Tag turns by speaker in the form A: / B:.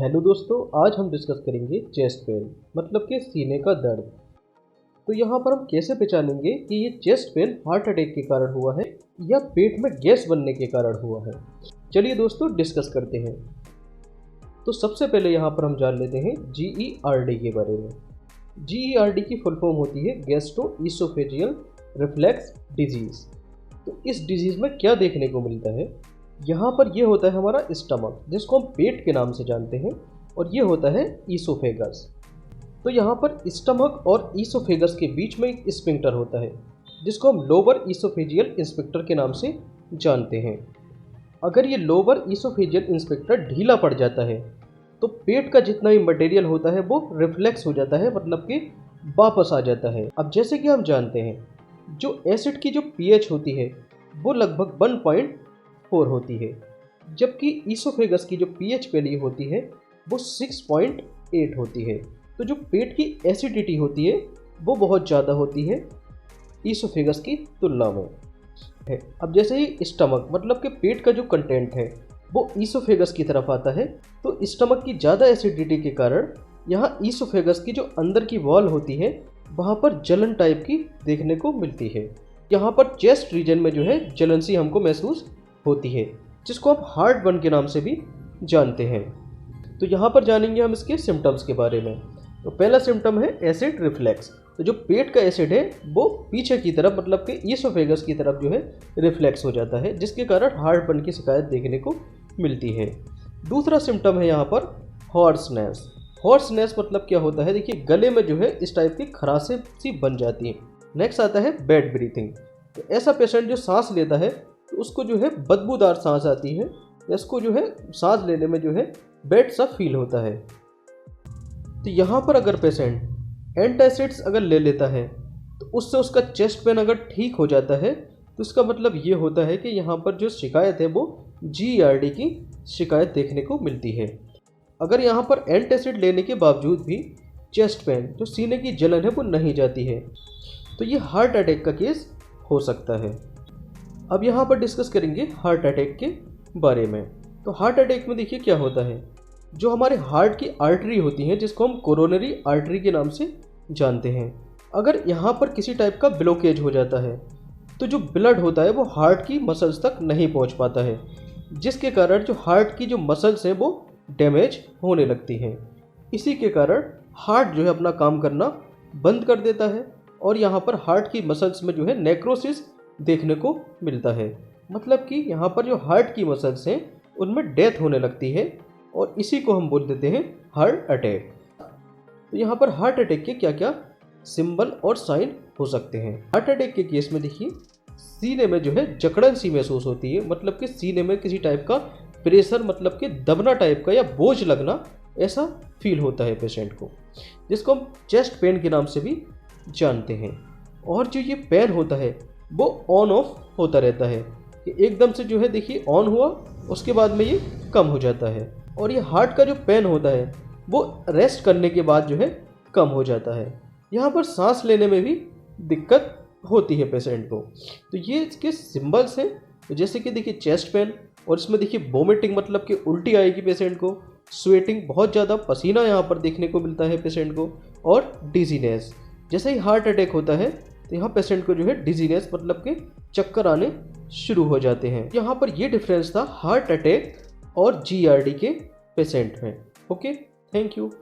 A: Hello दोस्तों, आज हम डिस्कस करेंगे चेस्ट पेन मतलब कि सीने का दर्द। तो यहाँ पर हम कैसे पहचानेंगे कि ये चेस्ट पेन हार्ट अटैक के कारण हुआ है या पेट में गैस बनने के कारण हुआ है। चलिए दोस्तों डिस्कस करते हैं। तो सबसे पहले यहाँ पर हम जान लेते हैं GERD के बारे में। GERD की फुल फॉर्म होती है गैस्ट्रोइसोफेजियल रिफ्लेक्स डिजीज़। तो इस डिजीज़ में क्या देखने को मिलता है, यहाँ पर ये होता है हमारा स्टमक जिसको हम पेट के नाम से जानते हैं, और ये होता है ईसोफेगस। तो यहाँ पर स्टमक और ईसोफेगस के बीच में एक स्फिंक्टर होता है जिसको हम लोअर ईसोफेजियल स्फिंक्टर के नाम से जानते हैं। अगर ये लोअर ईसोफेजियल स्फिंक्टर ढीला पड़ जाता है तो पेट का जितना भी मटेरियल होता है वो रिफ्लेक्स हो जाता है, मतलब कि वापस आ जाता है। अब जैसे कि हम जानते हैं जो एसिड की जो pH होती है वो लगभग 1.4 होती है, जबकि ईसोफेगस की जो pH वैल्यू होती है वो 6.8 होती है। तो जो पेट की एसिडिटी होती है वो बहुत ज़्यादा होती है ईसोफेगस की तुलना में है। अब जैसे ही स्टमक मतलब कि पेट का जो कंटेंट है वो ईसोफेगस की तरफ आता है, तो स्टमक की ज़्यादा एसिडिटी के कारण यहाँ ईसोफेगस की जो अंदर की वॉल होती है वहाँ पर जलन टाइप की देखने को मिलती है। यहाँ पर चेस्ट रीजन में जो है जलन सी हमको महसूस होती है, जिसको आप हार्ट बर्न के नाम से भी जानते हैं। तो यहाँ पर जानेंगे हम इसके सिम्टम्स के बारे में। तो पहला सिम्टम है एसिड रिफ्लेक्स। तो जो पेट का एसिड है वो पीछे की तरफ मतलब कि ईसोफेगस की तरफ जो है रिफ्लेक्स हो जाता है, जिसके कारण हार्ट बर्न की शिकायत देखने को मिलती है। दूसरा सिम्टम है यहाँ पर हॉर्सनेस। हॉर्सनेस मतलब क्या होता है, देखिए गले में जो है इस टाइप की खराशें सी बन जाती है। नेक्स्ट आता है बैड ब्रीथिंग। तो ऐसा पेशेंट जो सांस लेता है तो उसको जो है बदबूदार सांस आती है, या इसको जो है सांस लेने में जो है बैड सा फील होता है। तो यहाँ पर अगर पेशेंट एंटासिड्स अगर ले लेता है तो उससे उसका चेस्ट पेन अगर ठीक हो जाता है, तो इसका मतलब ये होता है कि यहाँ पर जो शिकायत है वो GERD की शिकायत देखने को मिलती है। अगर यहाँ पर एंटासिड लेने के बावजूद भी चेस्ट पेन जो सीने की जलन है वो नहीं जाती है, तो ये हार्ट अटैक का केस हो सकता है। अब यहाँ पर डिस्कस करेंगे हार्ट अटैक के बारे में। तो हार्ट अटैक में देखिए क्या होता है, जो हमारे हार्ट की आर्टरी होती हैं जिसको हम कोरोनरी आर्टरी के नाम से जानते हैं, अगर यहाँ पर किसी टाइप का ब्लॉकेज हो जाता है तो जो ब्लड होता है वो हार्ट की मसल्स तक नहीं पहुँच पाता है, जिसके कारण जो हार्ट की जो मसल्स हैं वो डैमेज होने लगती हैं। इसी के कारण हार्ट जो है अपना काम करना बंद कर देता है, और यहाँ पर हार्ट की मसल्स में जो है नेक्रोसिस देखने को मिलता है। मतलब कि यहाँ पर जो हार्ट की मसल्स हैं उनमें डेथ होने लगती है, और इसी को हम बोल देते हैं हार्ट अटैक। तो यहाँ पर हार्ट अटैक के क्या क्या सिंबल और साइन हो सकते हैं। हार्ट अटैक के केस में देखिए सीने में जो है जकड़न सी महसूस होती है, मतलब कि सीने में किसी टाइप का प्रेशर मतलब कि दबना टाइप का या बोझ लगना ऐसा फील होता है पेशेंट को, जिसको हम चेस्ट पेन के नाम से भी जानते हैं। और जो ये पेन होता है वो ऑन ऑफ होता रहता है, कि एकदम से जो है देखिए ऑन हुआ उसके बाद में ये कम हो जाता है। और ये हार्ट का जो पेन होता है वो रेस्ट करने के बाद जो है कम हो जाता है। यहाँ पर सांस लेने में भी दिक्कत होती है पेशेंट को। तो ये इसके सिंबल्स हैं। तो जैसे कि देखिए चेस्ट पेन, और इसमें देखिए वोमिटिंग मतलब कि उल्टी आएगी पेशेंट को, स्वेटिंग बहुत ज़्यादा पसीना यहाँ पर देखने को मिलता है पेशेंट को, और डिजीनेस। जैसे ही हार्ट अटैक होता है तो यहाँ पेशेंट को जो है डिजीनेस मतलब कि चक्कर आने शुरू हो जाते हैं। यहाँ पर ये डिफरेंस था हार्ट अटैक और GERD के पेशेंट में। Okay, thank you.